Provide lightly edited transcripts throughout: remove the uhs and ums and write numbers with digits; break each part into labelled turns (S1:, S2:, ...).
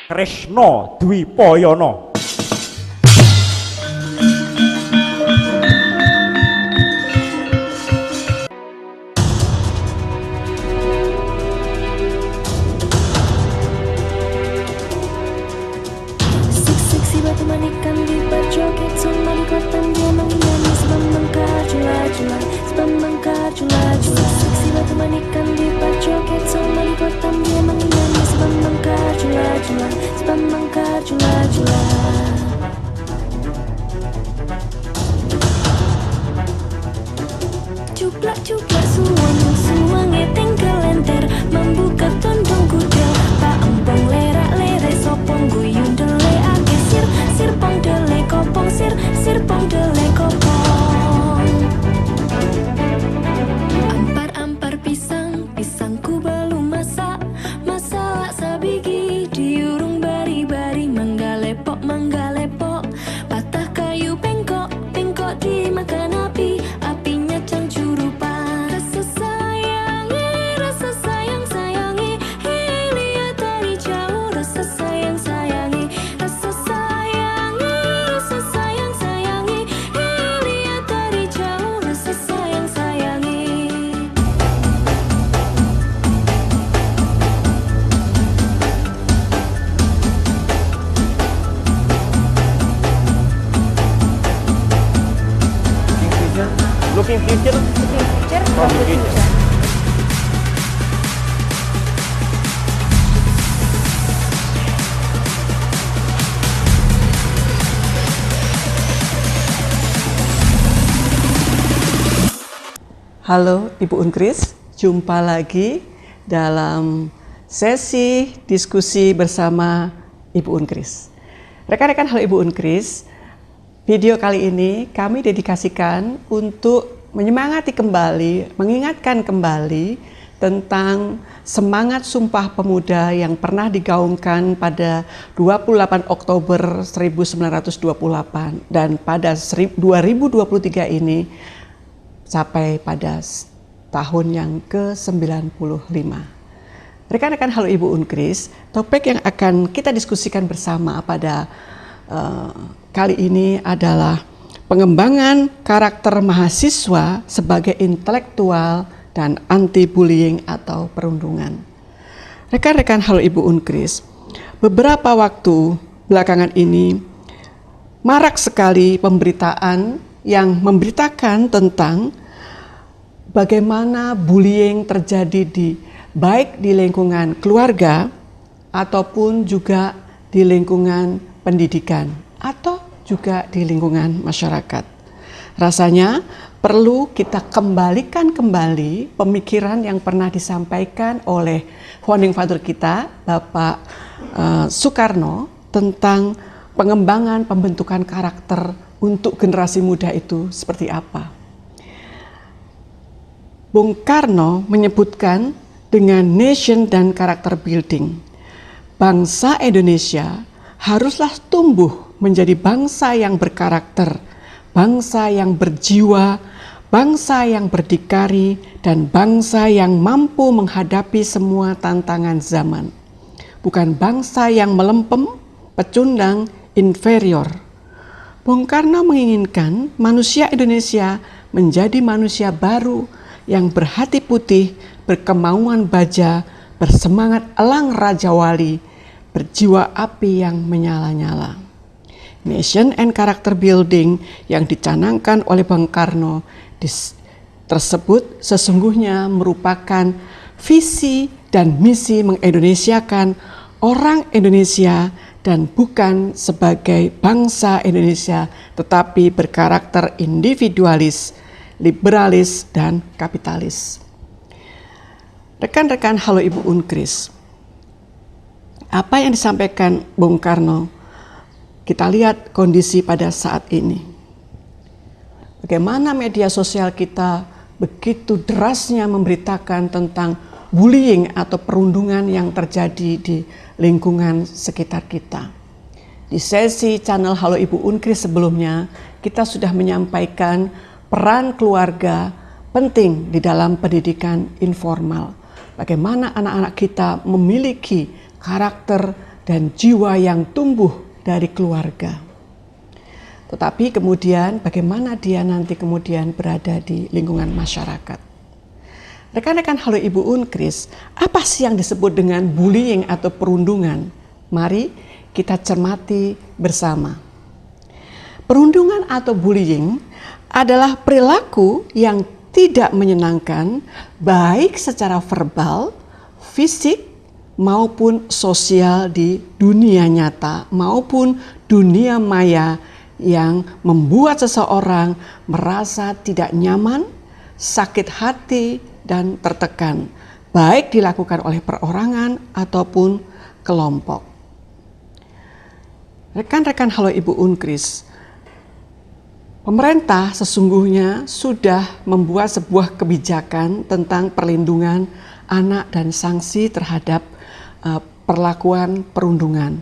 S1: Kresna Dwipayana.
S2: Seksi batu manikan di berjoget sama di kotam dia menyanyi sebab mengkar jula-jula, sebab mengkar jula-jula. Seksi batu manikan di berjoget sama di kotam dia menyanyi sebab mengkar jula-jula, sebab mengkar jula-jula. Cuplak-cuplak suwange tinggal lenter membuka tondong kuda Pak Empong lerak-lere sopong guyun dele ake sir pong dele kopong sir pong dele kopong. Ampar-ampar pisangku belum masak sabigi diurung bari-bari manggalepok patah kayu bengkok dimakan api apinya cangcurupan. Rasa sayangi lihat dari jauh. Rasa sayangi lihat dari jauh. Rasa sayangi.
S1: Looking future.
S3: From the future.
S4: Halo Ibu Unkris, jumpa lagi dalam sesi diskusi bersama Ibu Unkris. Rekan-rekan Halo Ibu Unkris, video kali ini kami dedikasikan untuk menyemangati kembali, mengingatkan kembali tentang semangat Sumpah Pemuda yang pernah digaungkan pada 28 Oktober 1928 dan pada 2023 ini sampai pada tahun yang ke-95. Rekan-rekan Halo Ibu Unkris, topik yang akan kita diskusikan bersama pada kali ini adalah pengembangan karakter mahasiswa sebagai intelektual dan anti-bullying atau perundungan. Rekan-rekan Halo Ibu Unkris, beberapa waktu belakangan ini marak sekali pemberitaan yang memberitakan tentang bagaimana bullying terjadi baik di lingkungan keluarga ataupun juga di lingkungan pendidikan atau juga di lingkungan masyarakat. Rasanya perlu kita kembalikan kembali pemikiran yang pernah disampaikan oleh founding father kita, Bapak Soekarno, tentang pengembangan pembentukan karakter untuk generasi muda itu seperti apa. Bung Karno menyebutkan dengan nation dan karakter building, bangsa Indonesia haruslah tumbuh menjadi bangsa yang berkarakter, bangsa yang berjiwa, bangsa yang berdikari, dan bangsa yang mampu menghadapi semua tantangan zaman. Bukan bangsa yang melempem, pecundang, inferior. Bung Karno menginginkan manusia Indonesia menjadi manusia baru yang berhati putih, berkemauan baja, bersemangat elang Raja Wali, berjiwa api yang menyala-nyala. Nation and character building yang dicanangkan oleh Bung Karno tersebut sesungguhnya merupakan visi dan misi mengindonesiakan orang Indonesia dan bukan sebagai bangsa Indonesia, tetapi berkarakter individualis, liberalis, dan kapitalis. Rekan-rekan Halo Ibu Unkris, apa yang disampaikan Bung Karno, kita lihat kondisi pada saat ini. Bagaimana media sosial kita begitu derasnya memberitakan tentang bullying atau perundungan yang terjadi di lingkungan sekitar kita. Di sesi channel Halo Ibu Unkris sebelumnya, kita sudah menyampaikan peran keluarga penting di dalam pendidikan informal. Bagaimana anak-anak kita memiliki karakter dan jiwa yang tumbuh dari keluarga. Tetapi kemudian bagaimana dia nanti kemudian berada di lingkungan masyarakat. Rekan-rekan Halo Ibu Unkris, apa sih yang disebut dengan bullying atau perundungan? Mari kita cermati bersama. Perundungan atau bullying adalah perilaku yang tidak menyenangkan baik secara verbal, fisik, maupun sosial di dunia nyata maupun dunia maya yang membuat seseorang merasa tidak nyaman, sakit hati, dan tertekan, baik dilakukan oleh perorangan ataupun kelompok. Rekan-rekan Halo Ibu Unkris, pemerintah sesungguhnya sudah membuat sebuah kebijakan tentang perlindungan anak dan sanksi terhadap perlakuan perundungan.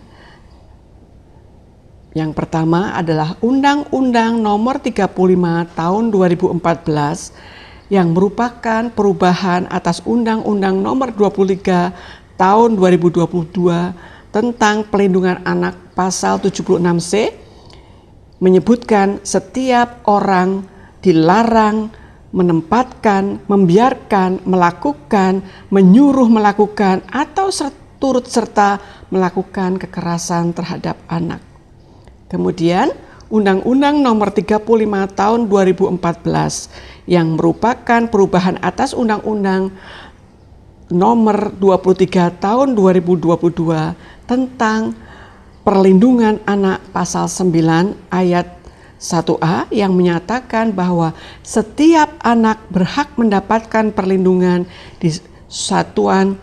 S4: Yang pertama adalah Undang-Undang Nomor 35 Tahun 2014 yang merupakan perubahan atas Undang-Undang Nomor 23 Tahun 2022 tentang Perlindungan Anak Pasal 76C menyebutkan setiap orang dilarang menempatkan, membiarkan, melakukan, menyuruh melakukan atau turut serta melakukan kekerasan terhadap anak. Kemudian Undang-Undang Nomor 35 Tahun 2014 yang merupakan perubahan atas Undang-Undang Nomor 23 Tahun 2022 tentang Perlindungan Anak Pasal 9 ayat 1A yang menyatakan bahwa setiap anak berhak mendapatkan perlindungan di satuan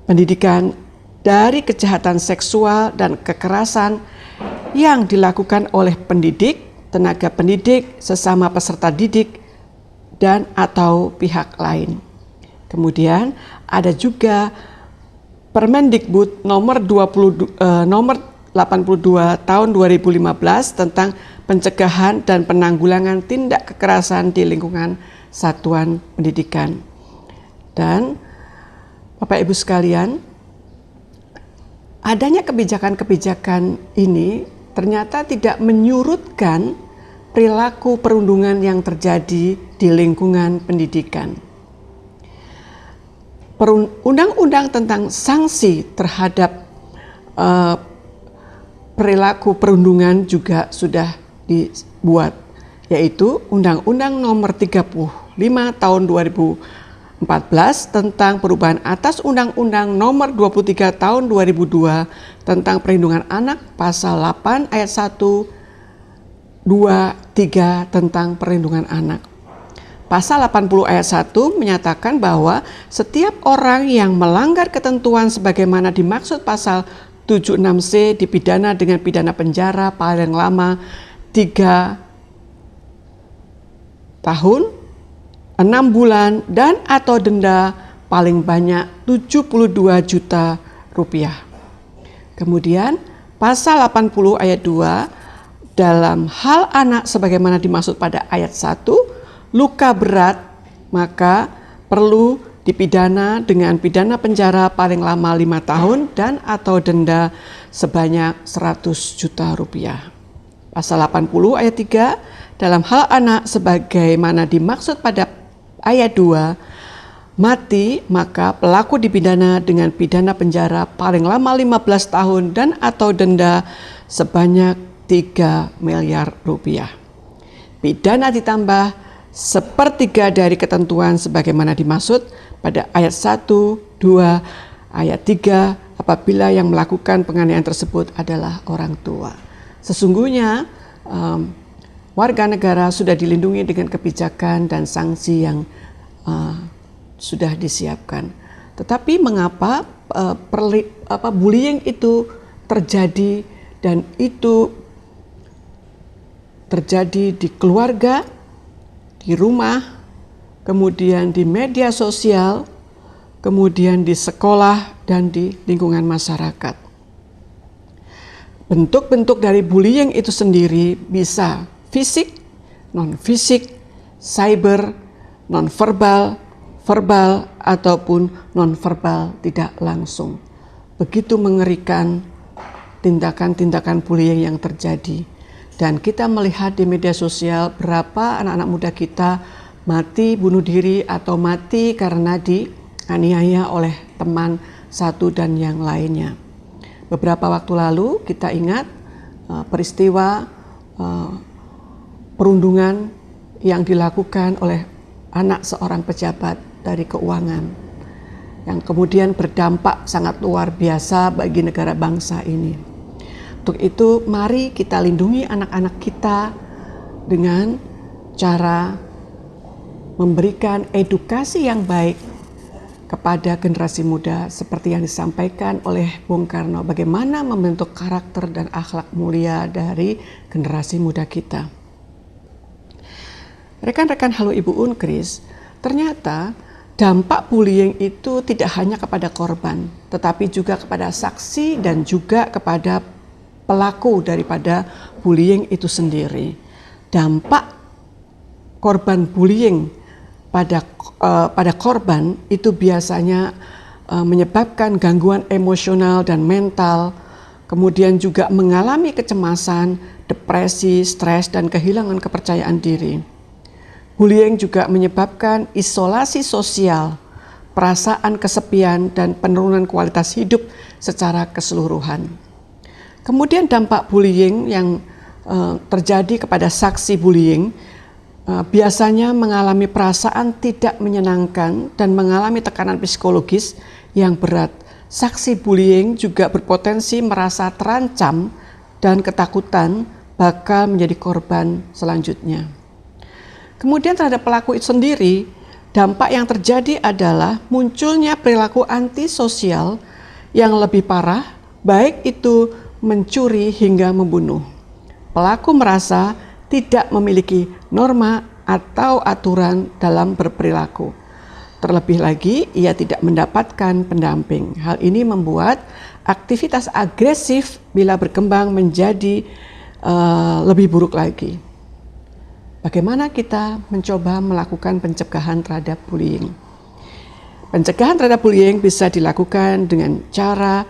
S4: pendidikan dari kejahatan seksual dan kekerasan yang dilakukan oleh pendidik, tenaga pendidik, sesama peserta didik, dan atau pihak lain. Kemudian ada juga Permendikbud nomor 82 tahun 2015 tentang pencegahan dan penanggulangan tindak kekerasan di lingkungan satuan pendidikan. Dan Bapak Ibu sekalian, adanya kebijakan-kebijakan ini ternyata tidak menyurutkan perilaku perundungan yang terjadi di lingkungan pendidikan. Undang-undang tentang sanksi terhadap perilaku perundungan juga sudah dibuat, yaitu Undang-Undang Nomor 35 Tahun 2014 tentang perubahan atas Undang-Undang Nomor 23 Tahun 2002 tentang Perlindungan Anak Pasal 8 ayat 1, 2, 3 tentang perlindungan anak. Pasal 80 ayat 1 menyatakan bahwa setiap orang yang melanggar ketentuan sebagaimana dimaksud pasal 76C dipidana dengan pidana penjara paling lama 3 tahun, 6 bulan, dan atau denda paling banyak 72 juta rupiah. Kemudian pasal 80 ayat 2 dalam hal anak sebagaimana dimaksud pada ayat 1, luka berat maka perlu dipidana dengan pidana penjara paling lama 5 tahun dan atau denda sebanyak 100 juta rupiah. Pasal 80 ayat 3 dalam hal anak sebagaimana dimaksud pada ayat 2 mati maka pelaku dipidana dengan pidana penjara paling lama 15 tahun dan atau denda sebanyak 3 miliar rupiah. Pidana ditambah sepertiga dari ketentuan sebagaimana dimaksud pada ayat 1, 2, ayat 3 apabila yang melakukan penganiayaan tersebut adalah orang tua. Sesungguhnya warga negara sudah dilindungi dengan kebijakan dan sanksi yang sudah disiapkan. Tetapi mengapa bullying itu terjadi dan itu terjadi di keluarga, di rumah, kemudian di media sosial, kemudian di sekolah dan di lingkungan masyarakat. Bentuk-bentuk dari bullying itu sendiri bisa fisik, non-fisik, cyber, non-verbal, verbal, ataupun non-verbal tidak langsung. Begitu mengerikan tindakan-tindakan bullying yang terjadi. Dan kita melihat di media sosial berapa anak-anak muda kita mati bunuh diri atau mati karena dianiaya oleh teman satu dan yang lainnya. Beberapa waktu lalu kita ingat peristiwa perundungan yang dilakukan oleh anak seorang pejabat dari keuangan yang kemudian berdampak sangat luar biasa bagi negara bangsa ini. Untuk itu mari kita lindungi anak-anak kita dengan cara memberikan edukasi yang baik kepada generasi muda seperti yang disampaikan oleh Bung Karno, bagaimana membentuk karakter dan akhlak mulia dari generasi muda kita. Rekan-rekan, halo Ibu Unkris, ternyata dampak bullying itu tidak hanya kepada korban, tetapi juga kepada saksi dan juga kepada pelaku daripada bullying itu sendiri. Dampak korban bullying pada korban itu biasanya menyebabkan gangguan emosional dan mental, kemudian juga mengalami kecemasan, depresi, stres, dan kehilangan kepercayaan diri. Bullying juga menyebabkan isolasi sosial, perasaan kesepian, dan penurunan kualitas hidup secara keseluruhan. Kemudian dampak bullying yang terjadi kepada saksi bullying biasanya mengalami perasaan tidak menyenangkan dan mengalami tekanan psikologis yang berat. Saksi bullying juga berpotensi merasa terancam dan ketakutan bakal menjadi korban selanjutnya. Kemudian terhadap pelaku itu sendiri, dampak yang terjadi adalah munculnya perilaku antisosial yang lebih parah, baik itu mencuri hingga membunuh. Pelaku merasa tidak memiliki norma atau aturan dalam berperilaku. Terlebih lagi, ia tidak mendapatkan pendamping. Hal ini membuat aktivitas agresif bila berkembang menjadi lebih buruk lagi. Bagaimana kita mencoba melakukan pencegahan terhadap bullying? Pencegahan terhadap bullying bisa dilakukan dengan cara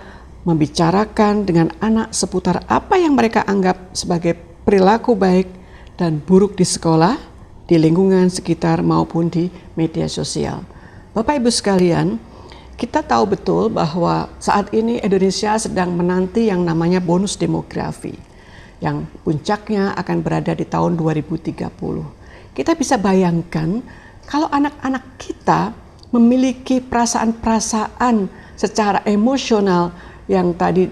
S4: membicarakan dengan anak seputar apa yang mereka anggap sebagai perilaku baik dan buruk di sekolah, di lingkungan sekitar maupun di media sosial. Bapak Ibu sekalian, kita tahu betul bahwa saat ini Indonesia sedang menanti yang namanya bonus demografi, yang puncaknya akan berada di tahun 2030. Kita bisa bayangkan kalau anak-anak kita memiliki perasaan-perasaan secara emosional yang tadi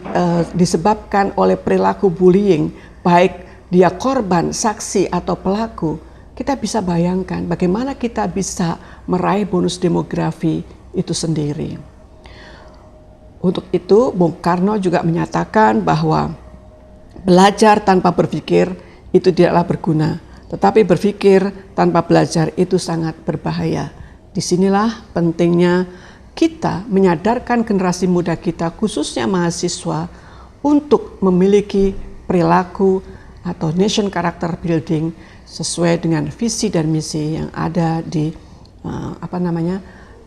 S4: disebabkan oleh perilaku bullying, baik dia korban, saksi, atau pelaku, kita bisa bayangkan bagaimana kita bisa meraih bonus demografi itu sendiri. Untuk itu, Bung Karno juga menyatakan bahwa belajar tanpa berpikir itu tidaklah berguna, tetapi berpikir tanpa belajar itu sangat berbahaya. Disinilah pentingnya kita menyadarkan generasi muda kita, khususnya mahasiswa, untuk memiliki perilaku atau nation character building sesuai dengan visi dan misi yang ada di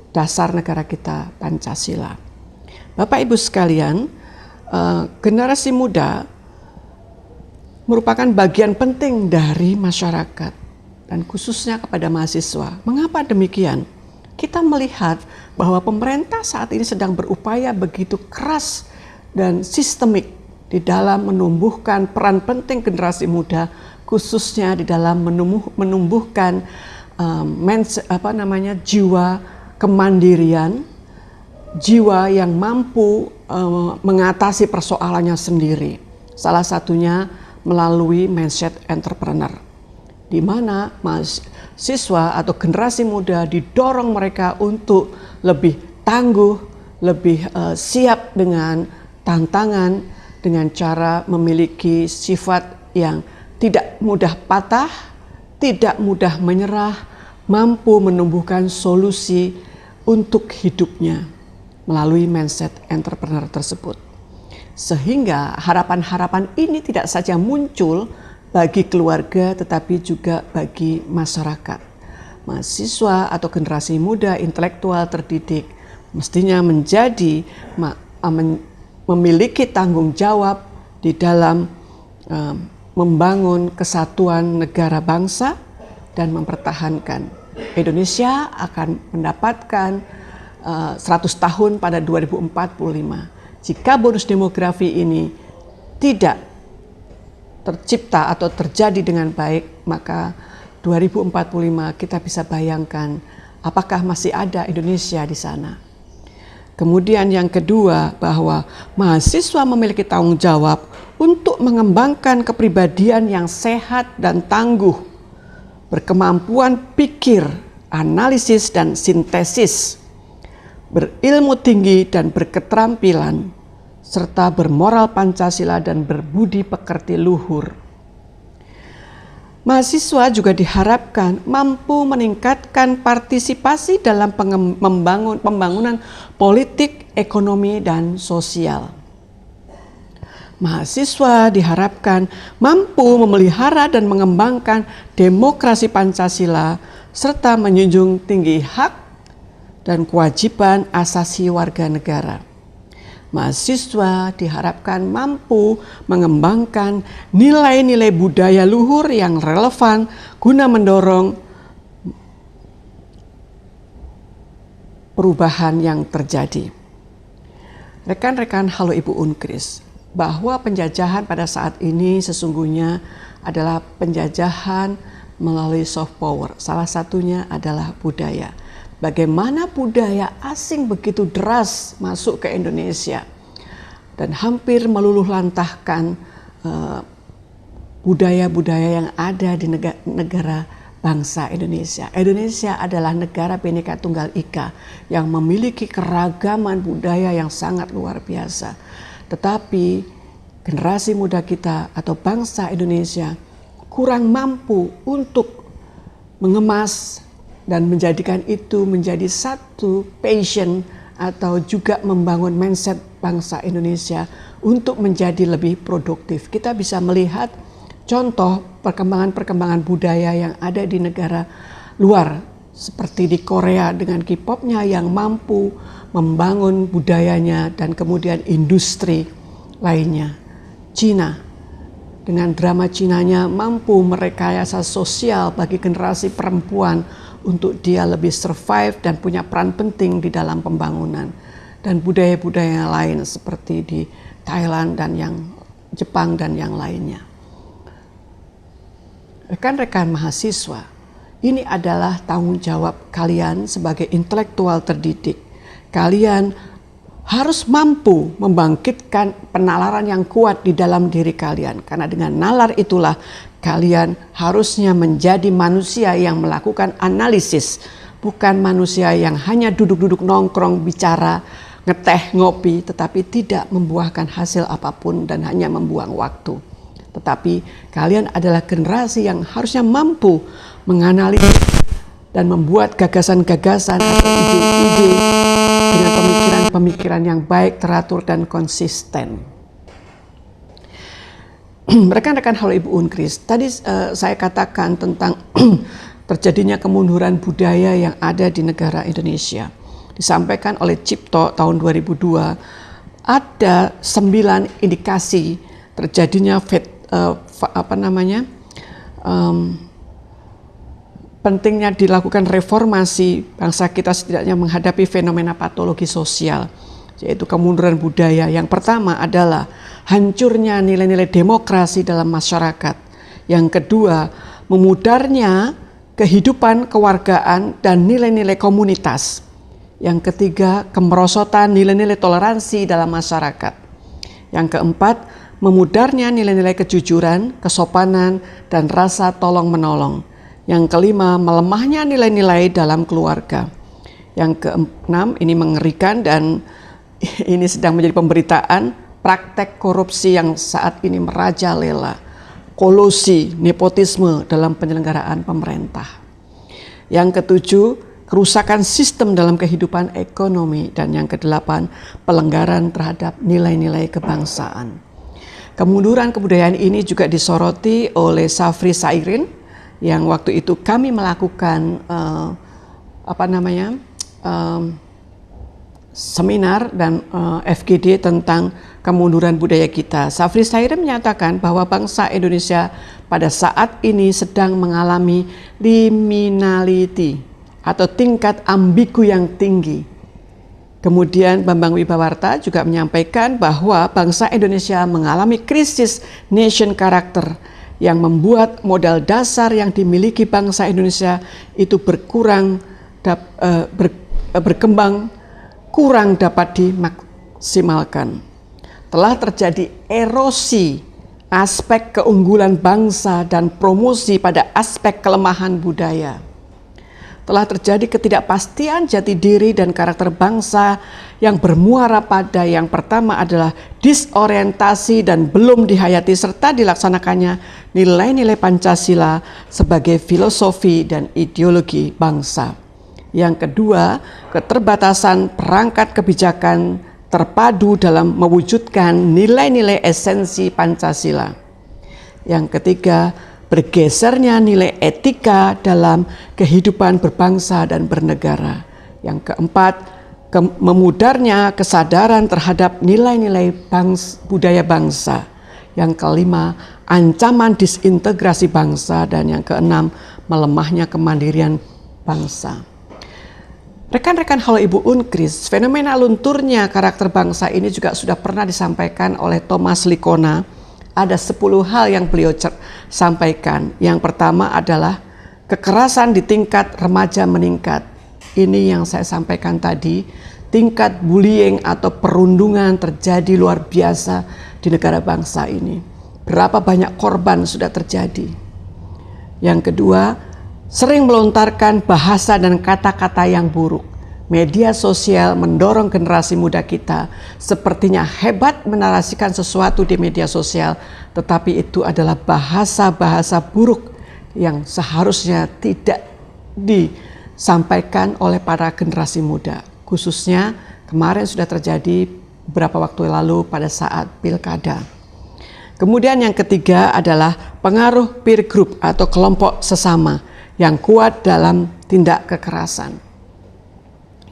S4: dasar negara kita, Pancasila. Bapak Ibu sekalian, generasi muda merupakan bagian penting dari masyarakat dan khususnya kepada mahasiswa. Mengapa demikian? Kita melihat bahwa pemerintah saat ini sedang berupaya begitu keras dan sistemik di dalam menumbuhkan peran penting generasi muda, khususnya di dalam menumbuhkan jiwa kemandirian, jiwa yang mampu mengatasi persoalannya sendiri. Salah satunya melalui mindset entrepreneur, di mana mahasiswa atau generasi muda didorong mereka untuk lebih tangguh, lebih siap dengan tantangan, dengan cara memiliki sifat yang tidak mudah patah, tidak mudah menyerah, mampu menumbuhkan solusi untuk hidupnya melalui mindset entrepreneur tersebut. Sehingga harapan-harapan ini tidak saja muncul bagi keluarga tetapi juga bagi masyarakat. Mahasiswa atau generasi muda intelektual terdidik mestinya memiliki tanggung jawab di dalam membangun kesatuan negara bangsa dan mempertahankan. Indonesia akan mendapatkan 100 tahun pada 2045. Jika bonus demografi ini tidak tercipta atau terjadi dengan baik, maka 2045 kita bisa bayangkan apakah masih ada Indonesia di sana. Kemudian yang kedua, bahwa mahasiswa memiliki tanggung jawab untuk mengembangkan kepribadian yang sehat dan tangguh, berkemampuan pikir, analisis dan sintesis, berilmu tinggi dan berketerampilan, serta bermoral Pancasila dan berbudi pekerti luhur. Mahasiswa juga diharapkan mampu meningkatkan partisipasi dalam pembangunan politik, ekonomi, dan sosial. Mahasiswa diharapkan mampu memelihara dan mengembangkan demokrasi Pancasila serta menjunjung tinggi hak dan kewajiban asasi warga negara. Mahasiswa diharapkan mampu mengembangkan nilai-nilai budaya luhur yang relevan guna mendorong perubahan yang terjadi. Rekan-rekan, halo Ibu Unkris, bahwa penjajahan pada saat ini sesungguhnya adalah penjajahan melalui soft power. Salah satunya adalah budaya. Bagaimana budaya asing begitu deras masuk ke Indonesia dan hampir meluluh lantahkan budaya-budaya yang ada di negara bangsa Indonesia. Indonesia adalah negara Bhinneka Tunggal Ika yang memiliki keragaman budaya yang sangat luar biasa. Tetapi generasi muda kita atau bangsa Indonesia kurang mampu untuk mengemas dan menjadikan itu menjadi satu passion atau juga membangun mindset bangsa Indonesia untuk menjadi lebih produktif. Kita bisa melihat contoh perkembangan-perkembangan budaya yang ada di negara luar, seperti di Korea dengan K-popnya yang mampu membangun budayanya dan kemudian industri lainnya. Cina dengan drama Cinanya mampu merekayasa sosial bagi generasi perempuan untuk dia lebih survive dan punya peran penting di dalam pembangunan. Dan budaya-budaya lain seperti di Thailand dan yang Jepang dan yang lainnya. Rekan-rekan mahasiswa, ini adalah tanggung jawab kalian sebagai intelektual terdidik. Kalian harus mampu membangkitkan penalaran yang kuat di dalam diri kalian. Karena dengan nalar itulah kalian harusnya menjadi manusia yang melakukan analisis. Bukan manusia yang hanya duduk-duduk nongkrong bicara, ngeteh, ngopi, tetapi tidak membuahkan hasil apapun dan hanya membuang waktu. Tetapi kalian adalah generasi yang harusnya mampu menganalisis dan membuat gagasan-gagasan atau ide-ide dengan pemikiran-pemikiran yang baik, teratur, dan konsisten. Rekan-rekan halo Ibu Unkris, tadi saya katakan tentang terjadinya kemunduran budaya yang ada di negara Indonesia. Disampaikan oleh Cipto tahun 2002, ada 9 indikasi terjadinya pentingnya dilakukan reformasi bangsa kita setidaknya menghadapi fenomena patologi sosial, yaitu kemunduran budaya. Yang pertama adalah hancurnya nilai-nilai demokrasi dalam masyarakat. Yang kedua, memudarnya kehidupan kewargaan dan nilai-nilai komunitas. Yang ketiga, kemerosotan nilai-nilai toleransi dalam masyarakat. Yang keempat, memudarnya nilai-nilai kejujuran, kesopanan, dan rasa tolong-menolong. Yang kelima, melemahnya nilai-nilai dalam keluarga. Yang keenam, ini mengerikan dan ini sedang menjadi pemberitaan, praktek korupsi yang saat ini merajalela, kolusi, nepotisme dalam penyelenggaraan pemerintah. Yang ketujuh, kerusakan sistem dalam kehidupan ekonomi. Dan yang kedelapan, pelanggaran terhadap nilai-nilai kebangsaan. Kemunduran kebudayaan ini juga disoroti oleh Safri Sairin, yang waktu itu kami melakukan seminar dan FGD tentang kemunduran budaya kita. Safri Sairi menyatakan bahwa bangsa Indonesia pada saat ini sedang mengalami liminality atau tingkat ambigu yang tinggi. Kemudian Bambang Wibawarta juga menyampaikan bahwa bangsa Indonesia mengalami krisis nation character yang membuat modal dasar yang dimiliki bangsa Indonesia itu berkembang kurang dapat dimaksimalkan. Telah terjadi erosi aspek keunggulan bangsa dan promosi pada aspek kelemahan budaya. Telah terjadi ketidakpastian jati diri dan karakter bangsa yang bermuara pada yang pertama adalah disorientasi dan belum dihayati serta dilaksanakannya nilai-nilai Pancasila sebagai filosofi dan ideologi bangsa. Yang kedua, keterbatasan perangkat kebijakan terpadu dalam mewujudkan nilai-nilai esensi Pancasila. Yang ketiga, bergesernya nilai etika dalam kehidupan berbangsa dan bernegara. Yang keempat, memudarnya kesadaran terhadap nilai-nilai budaya bangsa. Yang kelima, ancaman disintegrasi bangsa. Dan yang keenam, melemahnya kemandirian bangsa. Rekan-rekan halo Ibu Unkris, fenomena lunturnya karakter bangsa ini juga sudah pernah disampaikan oleh Thomas Likona. Ada 10 hal yang beliau sampaikan. Yang pertama adalah kekerasan di tingkat remaja meningkat. Ini yang saya sampaikan tadi, tingkat bullying atau perundungan terjadi luar biasa di negara bangsa ini. Berapa banyak korban sudah terjadi. Yang kedua, sering melontarkan bahasa dan kata-kata yang buruk. Media sosial mendorong generasi muda kita sepertinya hebat menarasikan sesuatu di media sosial, tetapi itu adalah bahasa-bahasa buruk yang seharusnya tidak disampaikan oleh para generasi muda. Khususnya kemarin sudah terjadi beberapa waktu lalu pada saat pilkada. Kemudian yang ketiga adalah pengaruh peer group atau kelompok sesama yang kuat dalam tindak kekerasan.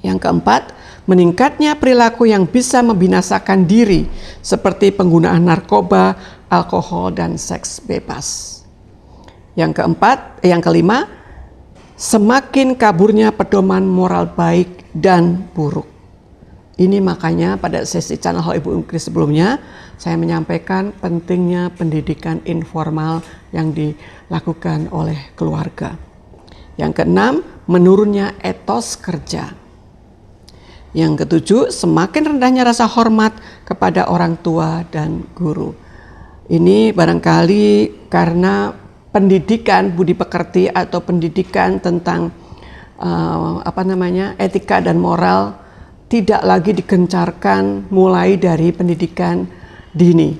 S4: Yang keempat, meningkatnya perilaku yang bisa membinasakan diri seperti penggunaan narkoba, alkohol, dan seks bebas. Yang kelima, semakin kaburnya pedoman moral baik dan buruk. Ini makanya pada sesi channel Halo Ibu Unkris sebelumnya saya menyampaikan pentingnya pendidikan informal yang dilakukan oleh keluarga. Yang keenam, menurunnya etos kerja. Yang ketujuh, semakin rendahnya rasa hormat kepada orang tua dan guru. Ini barangkali karena pendidikan budi pekerti atau pendidikan tentang etika dan moral tidak lagi digencarkan mulai dari pendidikan dini,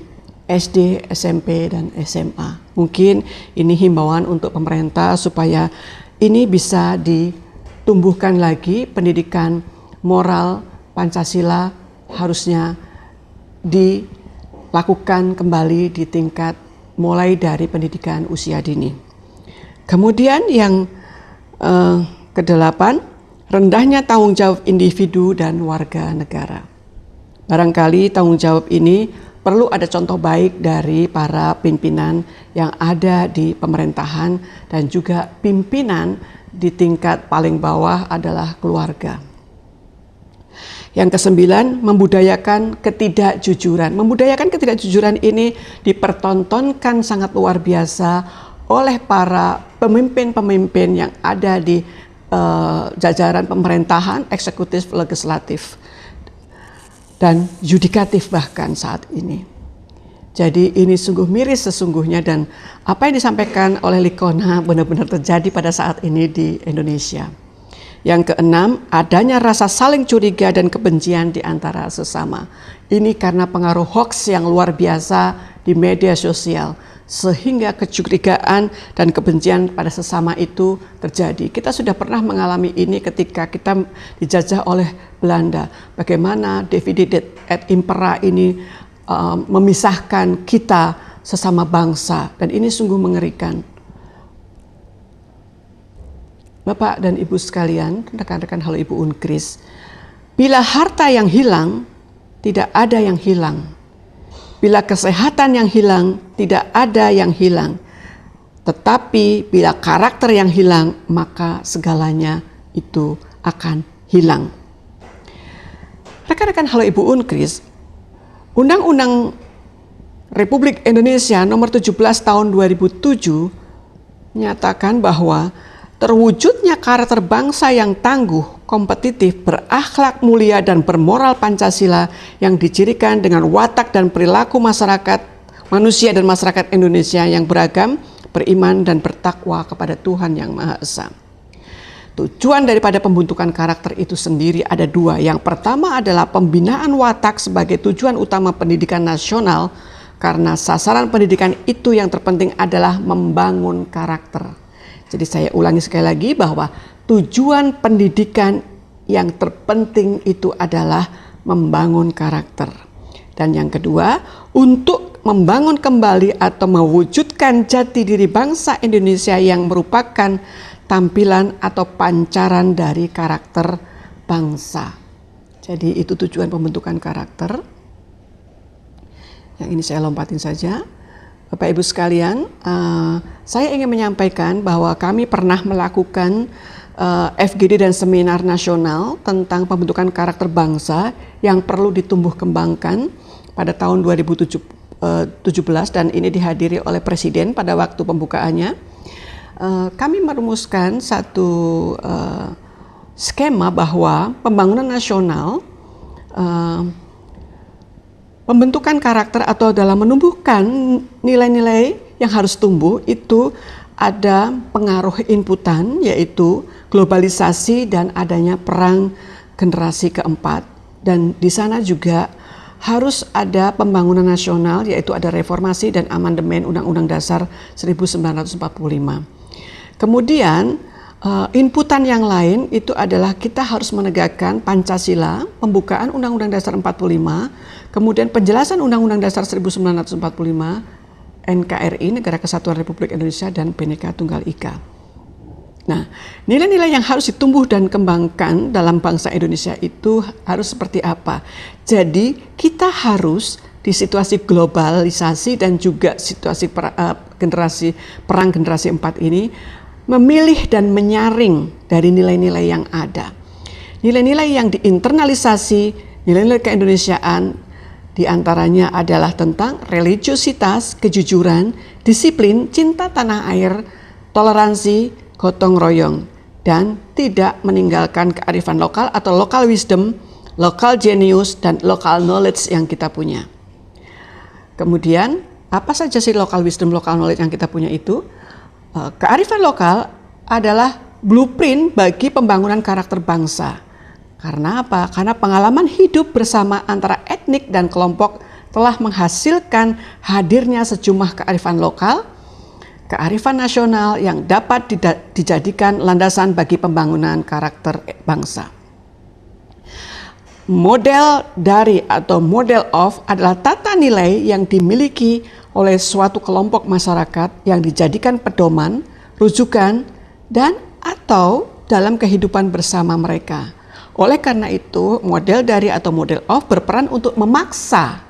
S4: SD, SMP, dan SMA. Mungkin ini himbauan untuk pemerintah supaya ini bisa ditumbuhkan lagi pendidikan moral Pancasila harusnya dilakukan kembali di tingkat mulai dari pendidikan usia dini. Kemudian yang kedelapan, rendahnya tanggung jawab individu dan warga negara. Barangkali tanggung jawab ini perlu ada contoh baik dari para pimpinan yang ada di pemerintahan dan juga pimpinan di tingkat paling bawah adalah keluarga. Yang kesembilan, membudayakan ketidakjujuran. Membudayakan ketidakjujuran ini dipertontonkan sangat luar biasa oleh para pemimpin-pemimpin yang ada di jajaran pemerintahan, eksekutif, legislatif, dan yudikatif bahkan saat ini. Jadi ini sungguh miris sesungguhnya, dan apa yang disampaikan oleh Likona benar-benar terjadi pada saat ini di Indonesia. Yang keenam, adanya rasa saling curiga dan kebencian di antara sesama. Ini karena pengaruh hoax yang luar biasa di media sosial, sehingga kecurigaan dan kebencian pada sesama itu terjadi. Kita sudah pernah mengalami ini ketika kita dijajah oleh Belanda. Bagaimana Divided et Impera ini memisahkan kita sesama bangsa, dan ini sungguh mengerikan. Bapak dan Ibu sekalian, rekan-rekan Halo Ibu Unkris, Bila harta yang hilang, tidak ada yang hilang. Bila kesehatan yang hilang, tidak ada yang hilang. Tetapi bila karakter yang hilang, maka segalanya itu akan hilang. Rekan-rekan halo Ibu Unkris, Undang-Undang Republik Indonesia nomor 17 tahun 2007 menyatakan bahwa terwujudnya karakter bangsa yang tangguh, kompetitif, berakhlak mulia dan bermoral Pancasila yang dicirikan dengan watak dan perilaku manusia dan masyarakat Indonesia yang beragam, beriman dan bertakwa kepada Tuhan Yang Maha Esa. Tujuan daripada pembentukan karakter itu sendiri ada dua. Yang pertama adalah pembinaan watak sebagai tujuan utama pendidikan nasional, karena sasaran pendidikan itu yang terpenting adalah membangun karakter. Jadi saya ulangi sekali lagi bahwa tujuan pendidikan yang terpenting itu adalah membangun karakter. Dan yang kedua, untuk membangun kembali atau mewujudkan jati diri bangsa Indonesia yang merupakan tampilan atau pancaran dari karakter bangsa. Jadi itu tujuan pembentukan karakter. Yang ini saya lompatin saja. Bapak Ibu sekalian, saya ingin menyampaikan bahwa kami pernah melakukan FGD dan seminar nasional tentang pembentukan karakter bangsa yang perlu ditumbuh kembangkan pada tahun 2017 dan ini dihadiri oleh Presiden pada waktu pembukaannya. Kami merumuskan satu skema bahwa pembangunan nasional, pembentukan karakter atau dalam menumbuhkan nilai-nilai yang harus tumbuh itu ada pengaruh inputan, yaitu globalisasi dan adanya perang generasi keempat, dan di sana juga harus ada pembangunan nasional, yaitu ada reformasi dan amandemen Undang-Undang Dasar 1945. Kemudian inputan yang lain itu adalah kita harus menegakkan Pancasila, pembukaan Undang-Undang Dasar 45, kemudian penjelasan Undang-Undang Dasar 1945, NKRI, Negara Kesatuan Republik Indonesia, dan Bhinneka Tunggal Ika. Nah, nilai-nilai yang harus ditumbuh dan kembangkan dalam bangsa Indonesia itu harus seperti apa? Jadi kita harus di situasi globalisasi dan juga situasi perang generasi 4 ini memilih dan menyaring dari nilai-nilai yang ada. Nilai-nilai yang diinternalisasi, nilai-nilai keindonesiaan, diantaranya adalah tentang religiositas, kejujuran, disiplin, cinta tanah air, toleransi, gotong royong, dan tidak meninggalkan kearifan lokal atau local wisdom, local genius, dan local knowledge yang kita punya. Kemudian, apa saja sih local wisdom, local knowledge yang kita punya itu? Kearifan lokal adalah blueprint bagi pembangunan karakter bangsa. Karena apa? Karena pengalaman hidup bersama antara etnik dan kelompok telah menghasilkan hadirnya sejumlah kearifan lokal, kearifan nasional yang dapat dijadikan landasan bagi pembangunan karakter bangsa. Model dari atau model of adalah tata nilai yang dimiliki oleh suatu kelompok masyarakat yang dijadikan pedoman, rujukan, dan atau dalam kehidupan bersama mereka. Oleh karena itu, model dari atau model of berperan untuk memaksa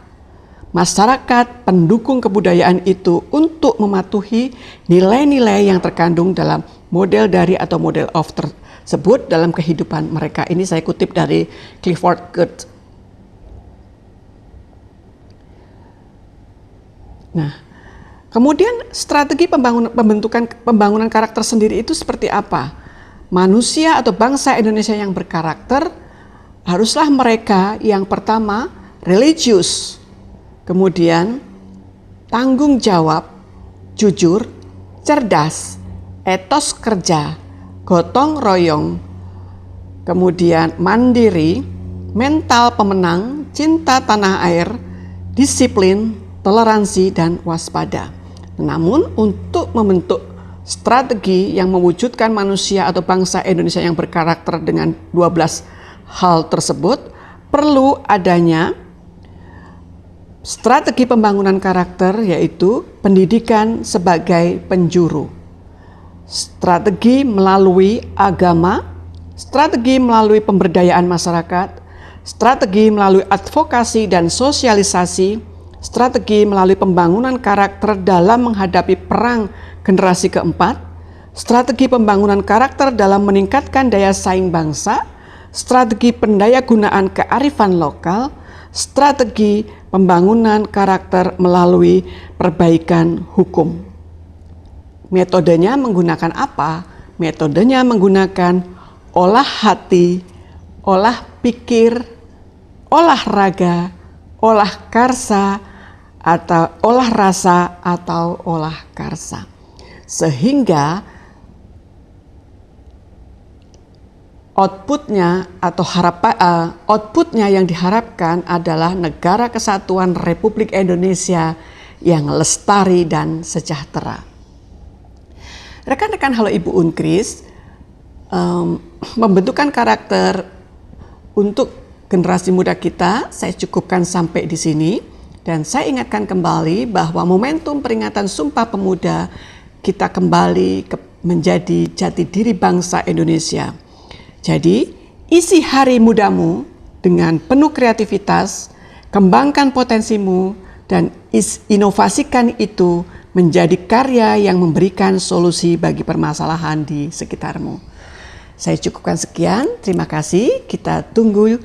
S4: masyarakat pendukung kebudayaan itu untuk mematuhi nilai-nilai yang terkandung dalam model dari atau model of tersebut dalam kehidupan mereka. Ini saya kutip dari Clifford Geertz. Nah, kemudian strategi pembangunan karakter sendiri itu seperti apa? Manusia atau bangsa Indonesia yang berkarakter haruslah mereka yang pertama religius, kemudian tanggung jawab, jujur, cerdas, etos kerja, gotong royong, kemudian mandiri, mental pemenang, cinta tanah air, disiplin, toleransi, dan waspada. Namun untuk membentuk strategi yang mewujudkan manusia atau bangsa Indonesia yang berkarakter dengan 12 hal tersebut, perlu adanya strategi pembangunan karakter, yaitu pendidikan sebagai penjuru, strategi melalui agama, strategi melalui pemberdayaan masyarakat, strategi melalui advokasi dan sosialisasi, strategi melalui pembangunan karakter dalam menghadapi perang generasi keempat, strategi pembangunan karakter dalam meningkatkan daya saing bangsa, strategi pendayagunaan kearifan lokal, strategi pembangunan karakter melalui perbaikan hukum. Metodenya menggunakan apa? Metodenya menggunakan olah hati, olah pikir, olah raga, olah karsa, atau olah rasa, atau olah karsa. Sehingga outputnya yang diharapkan adalah negara kesatuan Republik Indonesia yang lestari dan sejahtera. Rekan-rekan Halo Ibu Unkris, pembentukan karakter untuk generasi muda kita saya cukupkan sampai di sini, dan saya ingatkan kembali bahwa momentum peringatan Sumpah Pemuda kita kembali menjadi jati diri bangsa Indonesia. Jadi, isi hari mudamu dengan penuh kreativitas, kembangkan potensimu, dan inovasikan itu menjadi karya yang memberikan solusi bagi permasalahan di sekitarmu. Saya cukupkan sekian, terima kasih. Kita tunggu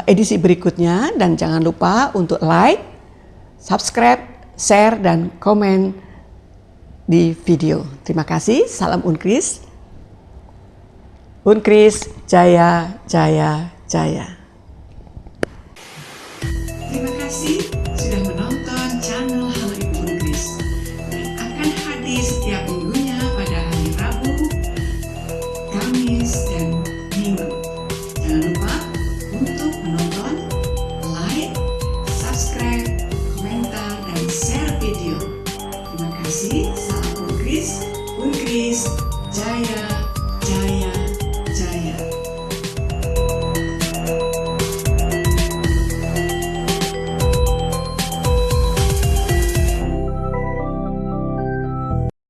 S4: edisi berikutnya, dan jangan lupa untuk like, subscribe, share, dan komen di video. Terima kasih, salam Unkris. Unkris Jaya Jaya Jaya. Terima kasih sudah menonton channel Halo Ibu Unkris, dan akan hadir setiap minggunya pada hari Rabu, Kamis, dan Minggu. Jangan lupa untuk menonton, like, subscribe, komentar, dan share video. Terima kasih, salam Unkris, Unkris Jaya Jaya